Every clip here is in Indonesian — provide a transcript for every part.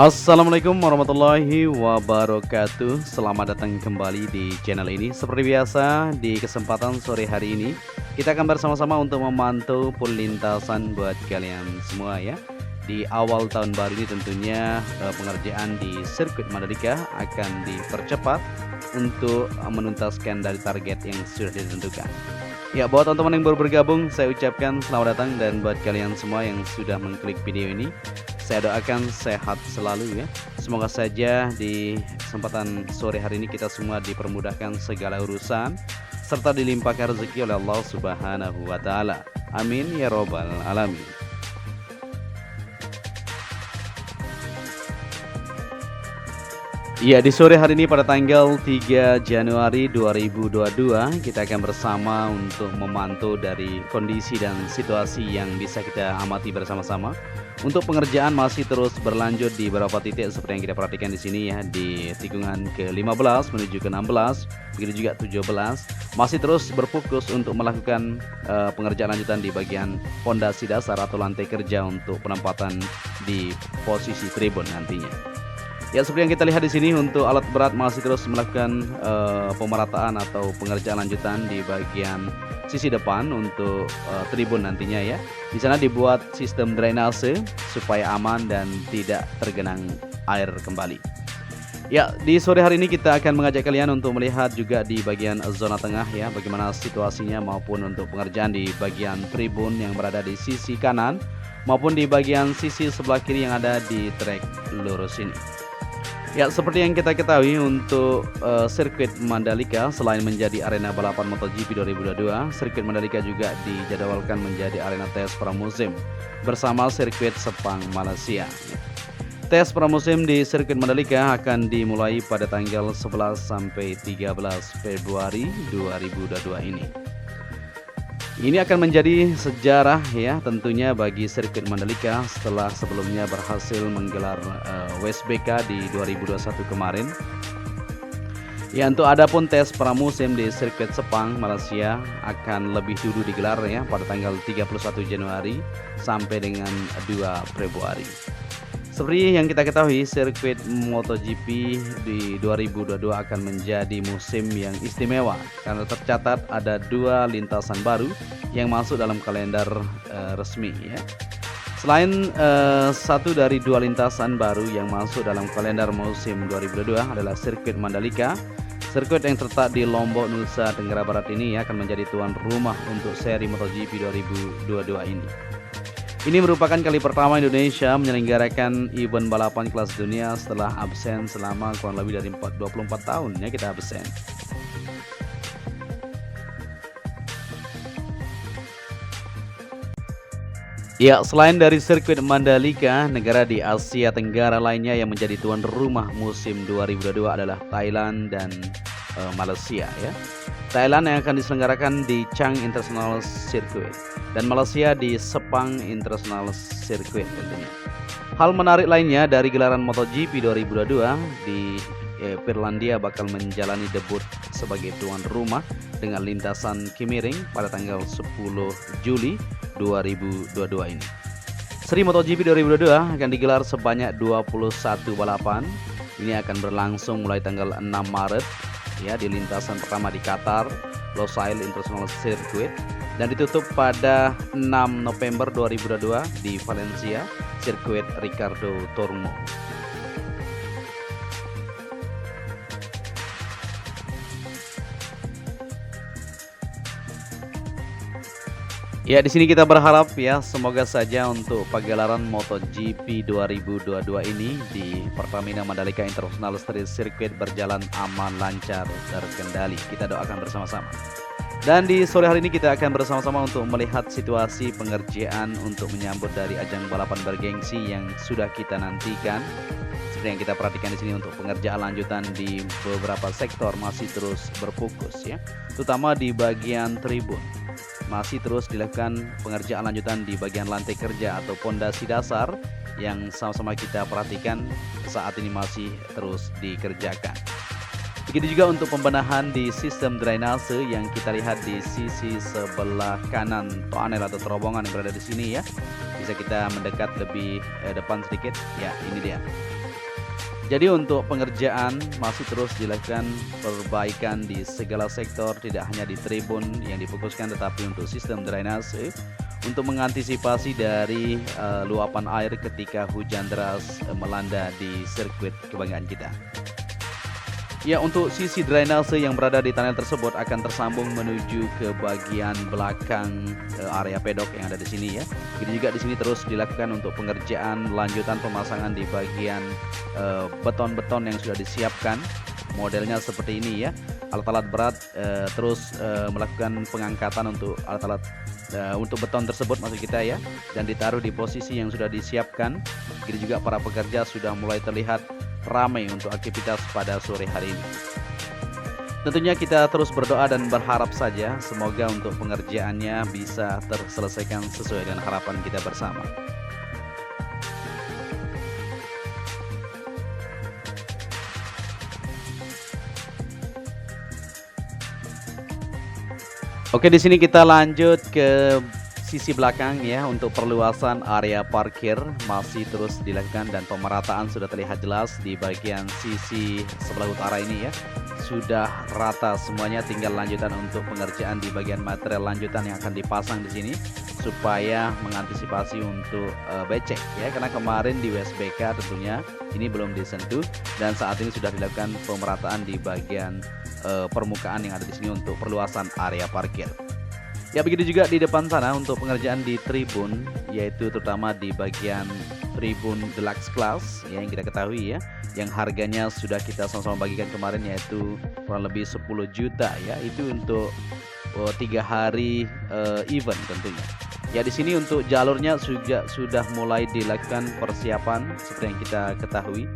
Assalamualaikum warahmatullahi wabarakatuh. Selamat datang kembali di channel ini. Seperti biasa, di kesempatan sore hari ini kita akan bersama-sama untuk memantau perlintasan buat kalian semua ya. Di awal tahun baru ini tentunya pengerjaan di sirkuit Mandalika akan dipercepat untuk menuntaskan dari target yang sudah ditentukan. Ya, buat teman-teman yang baru bergabung, saya ucapkan selamat datang, dan buat kalian semua yang sudah mengklik video ini, saya doakan sehat selalu ya. Semoga saja di kesempatan sore hari ini kita semua dipermudahkan segala urusan serta dilimpahkan rezeki oleh Allah Subhanahu wa taala. Amin ya robbal alamin. Ya, di sore hari ini pada tanggal 3 Januari 2022 kita akan bersama untuk memantau dari kondisi dan situasi yang bisa kita amati bersama-sama. Untuk pengerjaan masih terus berlanjut di beberapa titik seperti yang kita perhatikan di sini ya, di tikungan ke-15 menuju ke-16, begitu juga 17, masih terus berfokus untuk melakukan pengerjaan lanjutan di bagian pondasi dasar atau lantai kerja untuk penempatan di posisi tribun nantinya. Ya, seperti yang kita lihat di sini, untuk alat berat masih terus melakukan pemerataan atau pengerjaan lanjutan di bagian sisi depan untuk tribun nantinya ya. Di sana dibuat sistem drainase supaya aman dan tidak tergenang air kembali. Ya, di sore hari ini kita akan mengajak kalian untuk melihat juga di bagian zona tengah ya, bagaimana situasinya, maupun untuk pengerjaan di bagian tribun yang berada di sisi kanan maupun di bagian sisi sebelah kiri yang ada di trek lurus ini. Ya, seperti yang kita ketahui, untuk sirkuit Mandalika selain menjadi arena balapan MotoGP 2022, sirkuit Mandalika juga dijadwalkan menjadi arena tes pramusim bersama sirkuit Sepang Malaysia. Tes pramusim di sirkuit Mandalika akan dimulai pada tanggal 11 sampai 13 Februari 2022 ini. Ini akan menjadi sejarah ya tentunya bagi sirkuit Mandalika setelah sebelumnya berhasil menggelar WSBK di 2021 kemarin. Ya, untuk adapun tes pramusim di sirkuit Sepang Malaysia akan lebih dulu digelar ya pada tanggal 31 Januari sampai dengan 2 Februari. Seperti yang kita ketahui, sirkuit MotoGP di 2022 akan menjadi musim yang istimewa karena tercatat ada 2 lintasan baru yang masuk dalam kalender resmi ya. Selain satu dari 2 lintasan baru yang masuk dalam kalender musim 2022 adalah sirkuit Mandalika. Sirkuit yang terletak di Lombok, Nusa Tenggara Barat ini akan menjadi tuan rumah untuk seri MotoGP 2022 ini. Ini merupakan kali pertama Indonesia menyelenggarakan event balapan kelas dunia setelah absen selama kurang lebih dari 24 tahun ya kita absen. Ya, selain dari sirkuit Mandalika, negara di Asia Tenggara lainnya yang menjadi tuan rumah musim 2022 adalah Thailand dan Malaysia ya. Thailand yang akan diselenggarakan di Chang International Circuit dan Malaysia di Sepang International Circuit tentunya. Hal menarik lainnya dari gelaran MotoGP 2022 di Finlandia bakal menjalani debut sebagai tuan rumah dengan lintasan Kimiring pada tanggal 10 Juli 2022 ini. Seri MotoGP 2022 akan digelar sebanyak 21 balapan. Ini akan berlangsung mulai tanggal 6 Maret ya di lintasan pertama di Qatar, Losail International Circuit, dan ditutup pada 6 November 2022 di Valencia, sirkuit Ricardo Tormo. Ya, di sini kita berharap ya semoga saja untuk pagelaran MotoGP 2022 ini di Pertamina Mandalika International Street Circuit berjalan aman, lancar, terkendali. Kita doakan bersama-sama. Dan di sore hari ini kita akan bersama-sama untuk melihat situasi pengerjaan untuk menyambut dari ajang balapan bergengsi yang sudah kita nantikan. Seperti yang kita perhatikan di sini, untuk pengerjaan lanjutan di beberapa sektor masih terus berfokus ya, terutama di bagian tribun. Masih terus dilakukan pengerjaan lanjutan di bagian lantai kerja atau pondasi dasar yang sama-sama kita perhatikan saat ini masih terus dikerjakan. Begitu juga untuk pembenahan di sistem drainase yang kita lihat di sisi sebelah kanan tunnel atau terowongan yang berada di sini ya. Bisa kita mendekat lebih depan sedikit. Ya, ini dia. Jadi untuk pengerjaan masih terus dilakukan perbaikan di segala sektor, tidak hanya di tribun yang difokuskan tetapi untuk sistem drainase untuk mengantisipasi dari luapan air ketika hujan deras melanda di sirkuit kebanggaan kita. Ya, untuk sisi drainase yang berada di tunnel tersebut akan tersambung menuju ke bagian belakang area pedok yang ada di sini ya. Jadi juga di sini terus dilakukan untuk pengerjaan lanjutan pemasangan di bagian beton-beton yang sudah disiapkan. Modelnya seperti ini ya. Alat-alat berat terus melakukan pengangkatan untuk alat-alat untuk beton tersebut maksud kita ya, dan ditaruh di posisi yang sudah disiapkan. Jadi juga para pekerja sudah mulai terlihat ramai untuk aktivitas pada sore hari ini. Tentunya kita terus berdoa dan berharap saja semoga untuk pengerjaannya bisa terselesaikan sesuai dengan harapan kita bersama. Oke, di sini kita lanjut ke sisi belakang ya. Untuk perluasan area parkir masih terus dilakukan dan pemerataan sudah terlihat jelas di bagian sisi sebelah utara ini ya. Sudah rata semuanya, tinggal lanjutan untuk pengerjaan di bagian material lanjutan yang akan dipasang di sini supaya mengantisipasi untuk becek ya, karena kemarin di USBK tentunya ini belum disentuh dan saat ini sudah dilakukan pemerataan di bagian permukaan yang ada di sini untuk perluasan area parkir. Ya, begitu juga di depan sana untuk pengerjaan di tribun, yaitu terutama di bagian tribun deluxe class ya, yang kita ketahui ya, yang harganya sudah kita sama-sama bagikan kemarin yaitu kurang lebih 10 juta ya, itu untuk 3 hari event tentunya. Ya, di sini untuk jalurnya sudah mulai dilakukan persiapan seperti yang kita ketahui,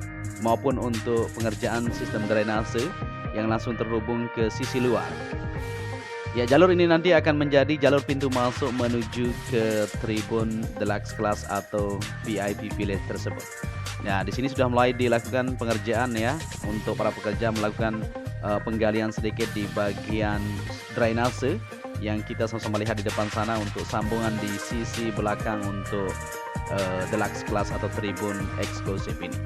maupun untuk pengerjaan sistem drainase yang langsung terhubung ke sisi luar. Ya, jalur ini nanti akan menjadi jalur pintu masuk menuju ke tribun deluxe class atau VIP village tersebut. Nah, di sini sudah mulai dilakukan pengerjaan ya, untuk para pekerja melakukan penggalian sedikit di bagian drainase yang kita sama-sama lihat di depan sana untuk sambungan di sisi belakang untuk deluxe class atau tribun eksklusif ini.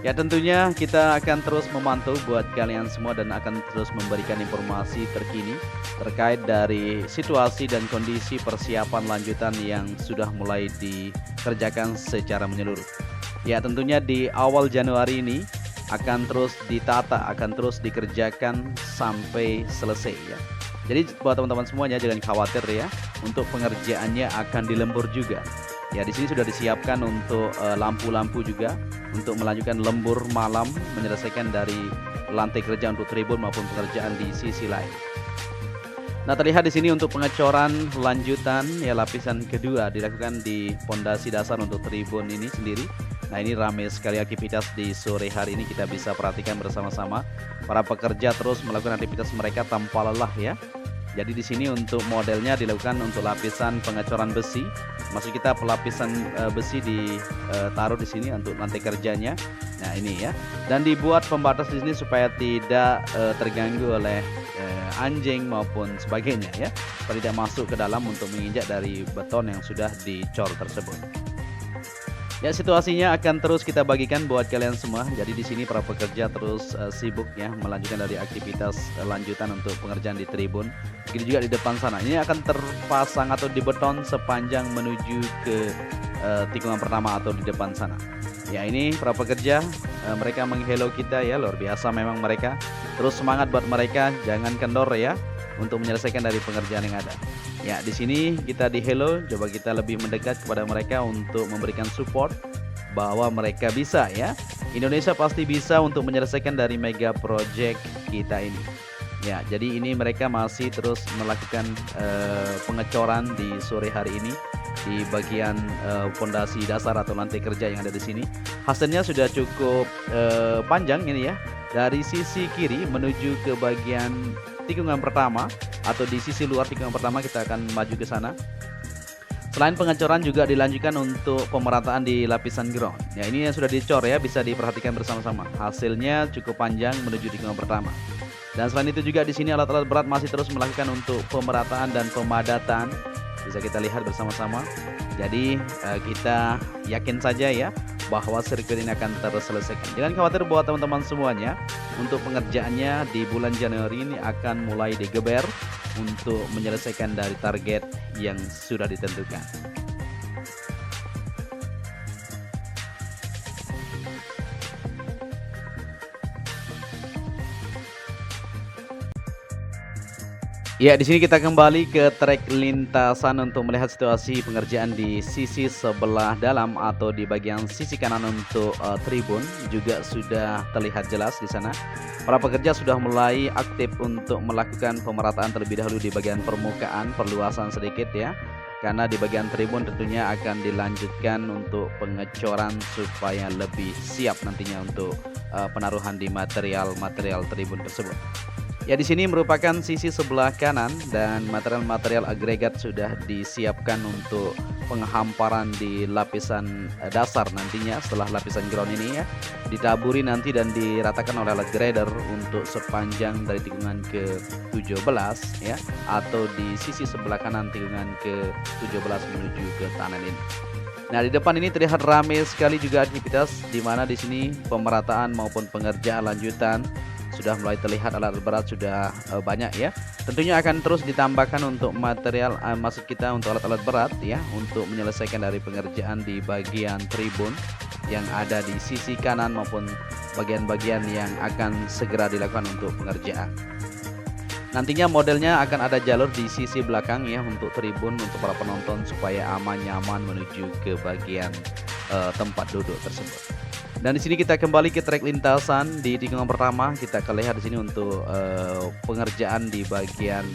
Ya, tentunya kita akan terus memantau buat kalian semua dan akan terus memberikan informasi terkini terkait dari situasi dan kondisi persiapan lanjutan yang sudah mulai dikerjakan secara menyeluruh. Ya, tentunya di awal Januari ini akan terus ditata, akan terus dikerjakan sampai selesai ya. Jadi buat teman-teman semuanya jangan khawatir ya, untuk pengerjaannya akan dilembur juga. Ya, di sini sudah disiapkan untuk lampu-lampu juga untuk melanjutkan lembur malam, menyelesaikan dari lantai kerja untuk tribun maupun pengerjaan di sisi lain. Nah, terlihat di sini untuk pengecoran lanjutan ya, lapisan kedua dilakukan di pondasi dasar untuk tribun ini sendiri. Nah, ini ramai sekali aktivitas di sore hari ini, kita bisa perhatikan bersama-sama. Para pekerja terus melakukan aktivitas mereka tanpa lelah ya. Jadi di sini untuk modelnya dilakukan untuk lapisan pengecoran besi. Maksud kita pelapisan besi ditaruh di sini untuk lantai kerjanya. Nah, ini ya. Dan dibuat pembatas di sini supaya tidak terganggu oleh anjing maupun sebagainya ya. Supaya tidak masuk ke dalam untuk menginjak dari beton yang sudah dicor tersebut. Ya, situasinya akan terus kita bagikan buat kalian semua. Jadi di sini para pekerja terus sibuk ya melanjutkan dari aktivitas lanjutan untuk pengerjaan di tribun. Begitu juga di depan sana. Ini akan terpasang atau dibeton sepanjang menuju ke tikungan pertama atau di depan sana. Ya, ini para pekerja mereka menghello kita ya, luar biasa memang mereka. Terus semangat buat mereka, jangan kendor ya untuk menyelesaikan dari pengerjaan yang ada. Ya, di sini kita di hello, coba kita lebih mendekat kepada mereka untuk memberikan support bahwa mereka bisa ya. Indonesia pasti bisa untuk menyelesaikan dari mega project kita ini. Ya, jadi ini mereka masih terus melakukan pengecoran di sore hari ini di bagian fondasi dasar atau lantai kerja yang ada di sini. Hasilnya sudah cukup panjang ini ya. Dari sisi kiri menuju ke bagian tikungan pertama atau di sisi luar tikungan pertama, kita akan maju ke sana. Selain pengecoran juga dilanjutkan untuk pemerataan di lapisan ground. Ya, ini yang sudah dicor ya, bisa diperhatikan bersama-sama. Hasilnya cukup panjang menuju tikungan pertama. Dan selain itu juga di sini alat-alat berat masih terus melakukan untuk pemerataan dan pemadatan. Bisa kita lihat bersama-sama. Jadi kita yakin saja ya bahwa sirkuit ini akan terselesaikan. Jangan khawatir buat teman-teman semuanya, untuk pengerjaannya di bulan Januari ini akan mulai digeber untuk menyelesaikan dari target yang sudah ditentukan. Ya, di sini kita kembali ke trek lintasan untuk melihat situasi pengerjaan di sisi sebelah dalam atau di bagian sisi kanan untuk tribun juga sudah terlihat jelas di sana. Para pekerja sudah mulai aktif untuk melakukan pemerataan terlebih dahulu di bagian permukaan, perluasan sedikit ya. Karena di bagian tribun tentunya akan dilanjutkan untuk pengecoran supaya lebih siap nantinya untuk penaruhan di material-material tribun tersebut. Ya, di sini merupakan sisi sebelah kanan dan material-material agregat sudah disiapkan untuk penghamparan di lapisan dasar nantinya setelah lapisan ground ini ya. Ditaburi nanti dan diratakan oleh alat grader untuk sepanjang dari tikungan ke-17 ya, atau di sisi sebelah kanan tikungan ke-17 menuju ke kanan ini. Nah, di depan ini terlihat ramai sekali juga aktivitas di mana di sini pemerataan maupun pengerjaan lanjutan sudah mulai terlihat. Alat berat sudah banyak ya. Tentunya akan terus ditambahkan untuk material maksud kita untuk alat-alat berat ya, untuk menyelesaikan dari pengerjaan di bagian tribun yang ada di sisi kanan maupun bagian-bagian yang akan segera dilakukan untuk pengerjaan. Nantinya modelnya akan ada jalur di sisi belakang ya untuk tribun untuk para penonton supaya aman nyaman menuju ke bagian tempat duduk tersebut. Dan di sini kita kembali ke trek lintasan di tikungan pertama. Kita akan lihat di sini untuk pengerjaan di bagian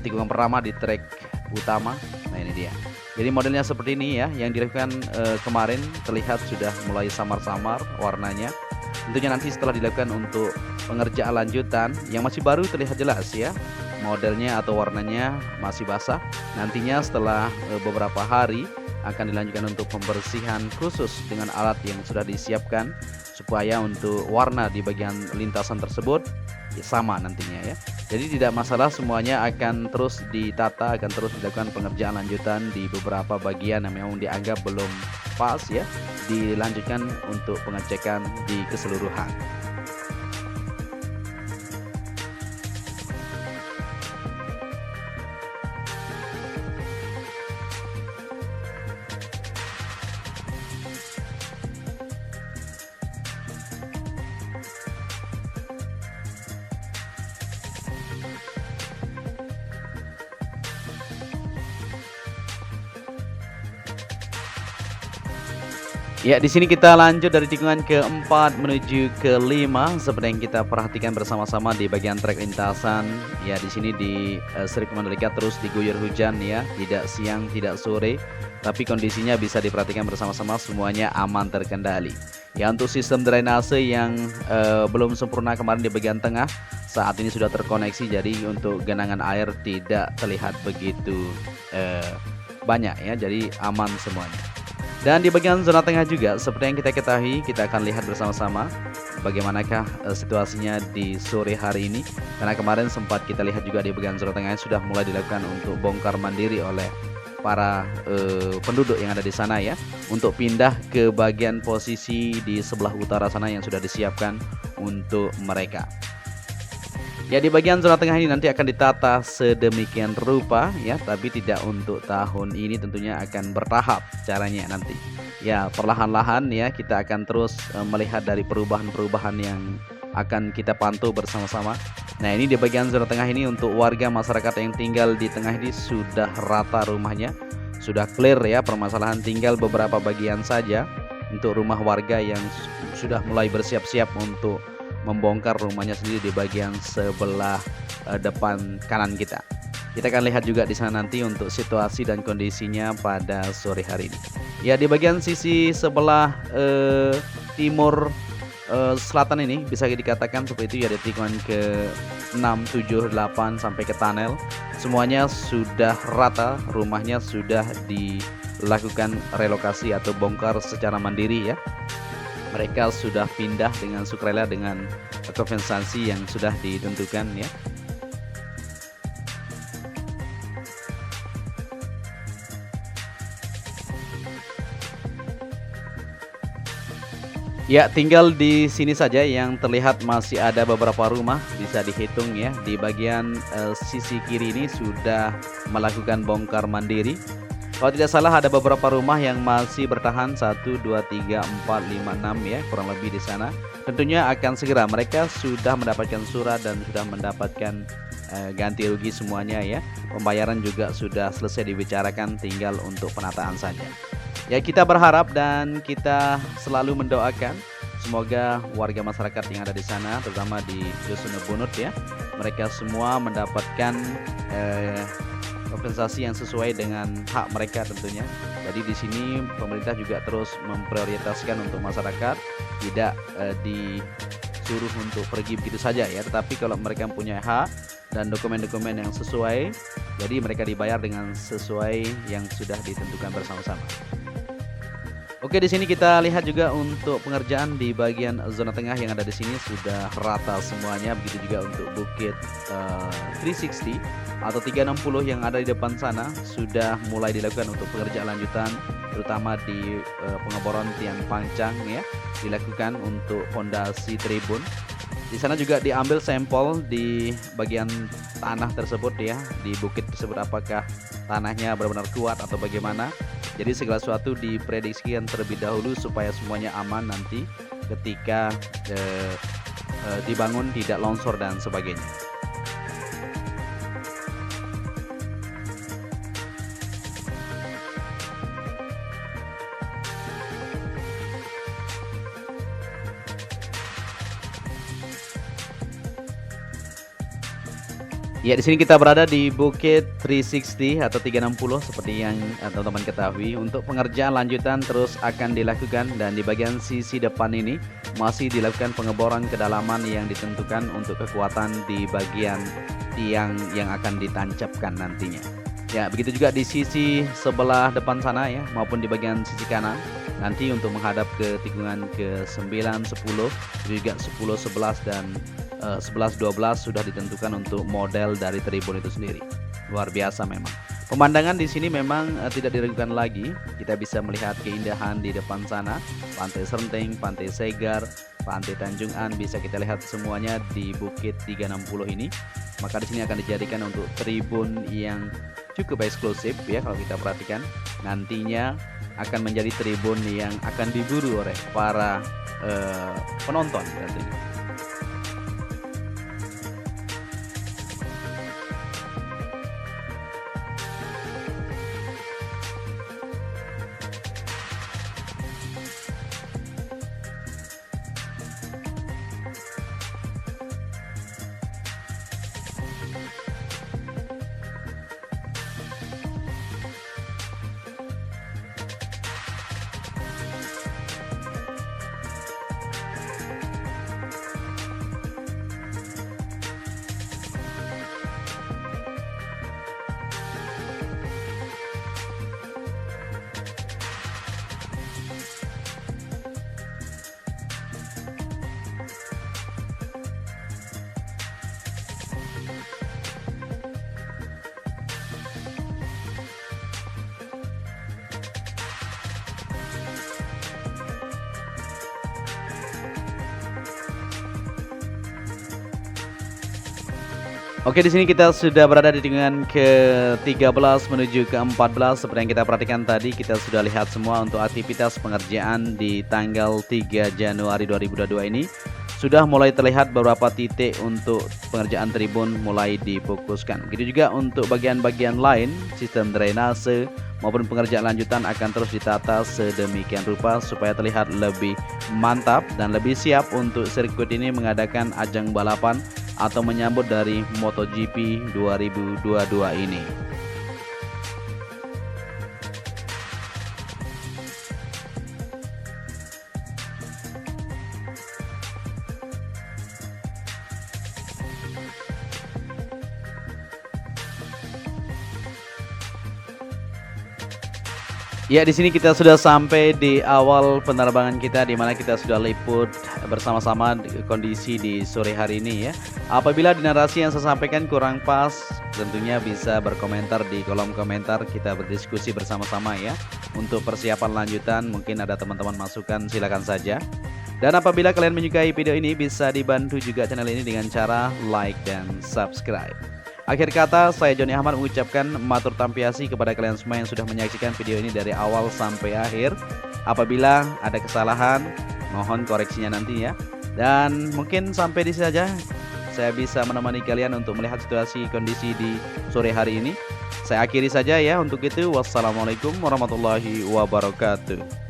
tikungan pertama di trek utama. Nah, ini dia. Jadi modelnya seperti ini ya, yang dilakukan kemarin terlihat sudah mulai samar-samar warnanya. Tentunya nanti setelah dilakukan untuk pengerjaan lanjutan yang masih baru terlihat jelas ya, modelnya atau warnanya masih basah. Nantinya setelah beberapa hari akan dilanjutkan untuk pembersihan khusus dengan alat yang sudah disiapkan supaya untuk warna di bagian lintasan tersebut ya, sama nantinya ya. Jadi tidak masalah, semuanya akan terus ditata, akan terus dilakukan pengerjaan lanjutan di beberapa bagian yang memang dianggap belum pas ya, dilanjutkan untuk pengecekan di keseluruhan. Ya, di sini kita lanjut dari tikungan ke-4 menuju ke-5 seperti yang kita perhatikan bersama-sama di bagian trek lintasan. Ya, di sini di sirkuit Mandalika terus diguyur hujan ya, tidak siang, tidak sore, tapi kondisinya bisa diperhatikan bersama-sama semuanya aman terkendali. Ya, untuk sistem drainase yang belum sempurna kemarin di bagian tengah saat ini sudah terkoneksi, jadi untuk genangan air tidak terlihat begitu banyak ya, jadi aman semuanya. Dan di bagian zona tengah juga seperti yang kita ketahui, kita akan lihat bersama-sama bagaimanakah situasinya di sore hari ini. Karena kemarin sempat kita lihat juga di bagian zona tengah sudah mulai dilakukan untuk bongkar mandiri oleh para penduduk yang ada di sana ya, untuk pindah ke bagian posisi di sebelah utara sana yang sudah disiapkan untuk mereka. Ya, di bagian zona tengah ini nanti akan ditata sedemikian rupa ya, tapi tidak untuk tahun ini, tentunya akan bertahap caranya nanti. Ya, perlahan-lahan ya kita akan terus melihat dari perubahan-perubahan yang akan kita pantau bersama-sama. Nah, ini di bagian zona tengah ini untuk warga masyarakat yang tinggal di tengah ini sudah rata rumahnya, sudah clear ya, permasalahan tinggal beberapa bagian saja untuk rumah warga yang sudah mulai bersiap-siap untuk membongkar rumahnya sendiri di bagian sebelah depan kanan kita. Kita akan lihat juga di sana nanti untuk situasi dan kondisinya pada sore hari ini. Ya, di bagian sisi sebelah timur selatan ini bisa dikatakan seperti itu ya, di tikungan ke-6, 7, 8 sampai ke tunnel. Semuanya sudah rata, rumahnya sudah dilakukan relokasi atau bongkar secara mandiri ya. Mereka sudah pindah dengan sukarela dengan kompensasi yang sudah ditentukan ya. Ya, tinggal di sini saja yang terlihat masih ada beberapa rumah, bisa dihitung ya. Di bagian sisi kiri ini sudah melakukan bongkar mandiri. Kalau tidak salah ada beberapa rumah yang masih bertahan 1, 2, 3, 4, 5, 6 ya, kurang lebih di sana. Tentunya akan segera mereka sudah mendapatkan surat dan sudah mendapatkan ganti rugi semuanya ya. Pembayaran juga sudah selesai dibicarakan, tinggal untuk penataan saja. Ya, kita berharap dan kita selalu mendoakan semoga warga masyarakat yang ada di sana, terutama di Dusun Bunut ya, mereka semua mendapatkan kompensasi yang sesuai dengan hak mereka tentunya. Jadi di sini pemerintah juga terus memprioritaskan untuk masyarakat, tidak disuruh untuk pergi begitu saja ya, tetapi kalau mereka punya hak dan dokumen-dokumen yang sesuai, jadi mereka dibayar dengan sesuai yang sudah ditentukan bersama-sama. Oke, di sini kita lihat juga untuk pengerjaan di bagian zona tengah yang ada di sini sudah rata semuanya. Begitu juga untuk bukit 360 atau 360 yang ada di depan sana sudah mulai dilakukan untuk pengerjaan lanjutan, terutama di pengeboran tiang pancang ya, dilakukan untuk fondasi tribun. Di sana juga diambil sampel di bagian tanah tersebut ya, di bukit tersebut apakah tanahnya benar-benar kuat atau bagaimana. Jadi segala sesuatu diprediksikan terlebih dahulu supaya semuanya aman nanti ketika dibangun tidak longsor dan sebagainya. Ya, di sini kita berada di Bukit 360 atau 360 seperti yang teman-teman ketahui. Untuk pengerjaan lanjutan terus akan dilakukan dan di bagian sisi depan ini masih dilakukan pengeboran kedalaman yang ditentukan untuk kekuatan di bagian tiang yang akan ditancapkan nantinya. Ya, begitu juga di sisi sebelah depan sana ya, maupun di bagian sisi kanan. Nanti untuk menghadap ke tikungan ke 9, 10, juga 10, 11 dan 11, 12 sudah ditentukan untuk model dari tribun itu sendiri. Luar biasa memang. Pemandangan di sini memang tidak diragukan lagi. Kita bisa melihat keindahan di depan sana, Pantai Serenteng, Pantai Segar, Pantai Tanjung An bisa kita lihat semuanya di Bukit 360 ini. Maka di sini akan dijadikan untuk tribun yang cukup eksklusif ya, kalau kita perhatikan. Nantinya akan menjadi tribun yang akan diburu oleh para penonton tentunya. Oke, di sini kita sudah berada di tikungan ke-13 menuju ke-14. Seperti yang kita perhatikan tadi, kita sudah lihat semua untuk aktivitas pengerjaan di tanggal 3 Januari 2022 ini. Sudah mulai terlihat beberapa titik untuk pengerjaan tribun mulai difokuskan. Begitu juga untuk bagian-bagian lain, sistem drainase maupun pengerjaan lanjutan akan terus ditata sedemikian rupa supaya terlihat lebih mantap dan lebih siap untuk sirkuit ini mengadakan ajang balapan atau menyambut dari MotoGP 2022 ini. Ya, di sini kita sudah sampai di awal penerbangan kita, di mana kita sudah liput bersama-sama kondisi di sore hari ini ya. Apabila di narasi yang saya sampaikan kurang pas, tentunya bisa berkomentar di kolom komentar, kita berdiskusi bersama-sama ya. Untuk persiapan lanjutan mungkin ada teman-teman masukan, silakan saja. Dan apabila kalian menyukai video ini, bisa dibantu juga channel ini dengan cara like dan subscribe. Akhir kata, saya Joni Ahmad mengucapkan matur tampiasi kepada kalian semua yang sudah menyaksikan video ini dari awal sampai akhir. Apabila ada kesalahan, mohon koreksinya nanti ya. Dan mungkin sampai di sini saja saya bisa menemani kalian untuk melihat situasi kondisi di sore hari ini. Saya akhiri saja ya untuk itu. Wassalamualaikum warahmatullahi wabarakatuh.